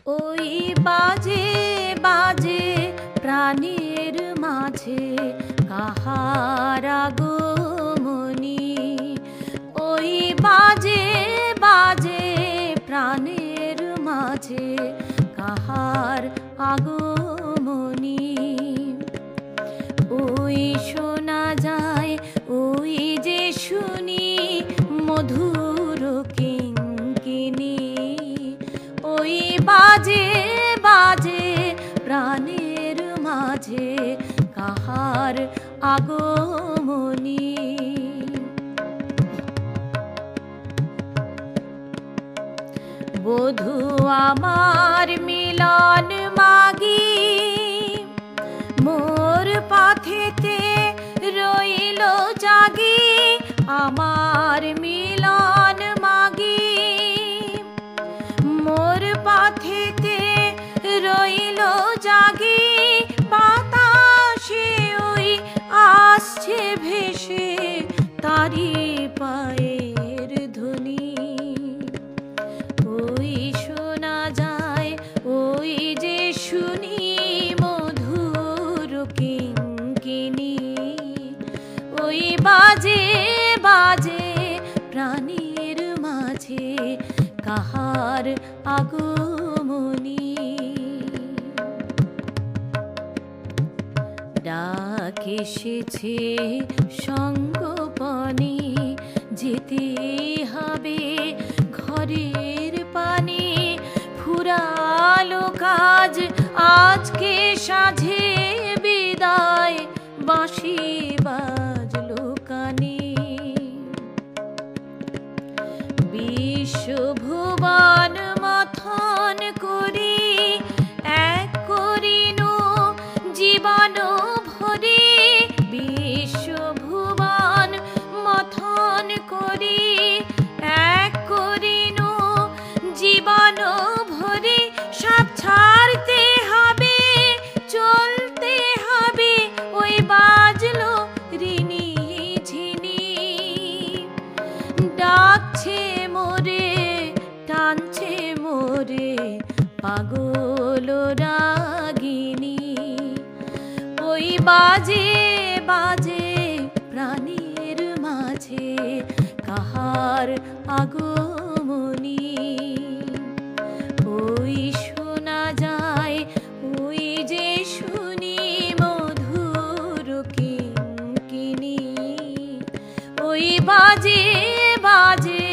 ওই বাজে বাজে প্রাণের মাঝে কাহার আগমনী, ওই বাজে বাজে প্রাণের মাঝে কাহার আগমনী। ওই শোনা যায়, ওই যে শুনি মধুর কিঙ্কিনী, ওই বাজে বাজে প্রাণের মাঝে কাহার আগমনী। বধূ আমার মিলন মাগি, মোর পথেতে রইল জাগি, আমার মিলন মাগি, মোর পথেতে রইল জাগি। বাতাসে ওই আসছে ভেসে তারি পায়ের ধ্বনি, ওই শোনা যায়, ওই যে শুনি মধুর কিঙ্কিনী, ওই বাজে বাজে প্রাণীর মাঝে কাহার আগমনী। ডাক এসেছে সঙ্গোপনে, যেতে হবে ঘরের পানে, ফুরালো কাজ আজকে সাঁঝে, বিদায় বাঁশি বাজলো কানে। বিশ্বভুবন মথন করি এক করিনু জীবন ভরে, বিশ্বভুবন মথন করি এক করিনু জীবন ভরে। সব ছাড়তে হবে, চলতে হবে, ওই বাজলো ঋণী ঝিনি, ডাকছে মোরে টানছে মোরে পাগল রাগিনী, ওই বাজে বাজে প্রাণীর মাঝে কাহার আগমনী। ওই শোনা যায়, ওই যে শুনি মধুর কিঙ্কিনী, ওই বাজে বাজে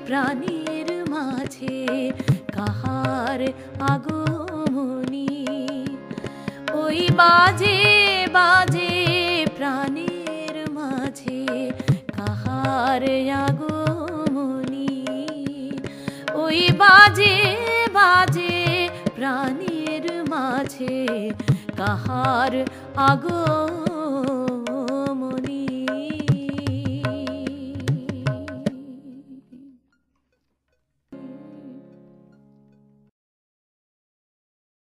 প্রাণীর মাঝে কাহার আগমনী, ওই বাজে বাজে প্রাণীর মাঝে কাহার আগমনী, ওই বাজে বাজে প্রাণীর মাঝে কাহার আগমনী।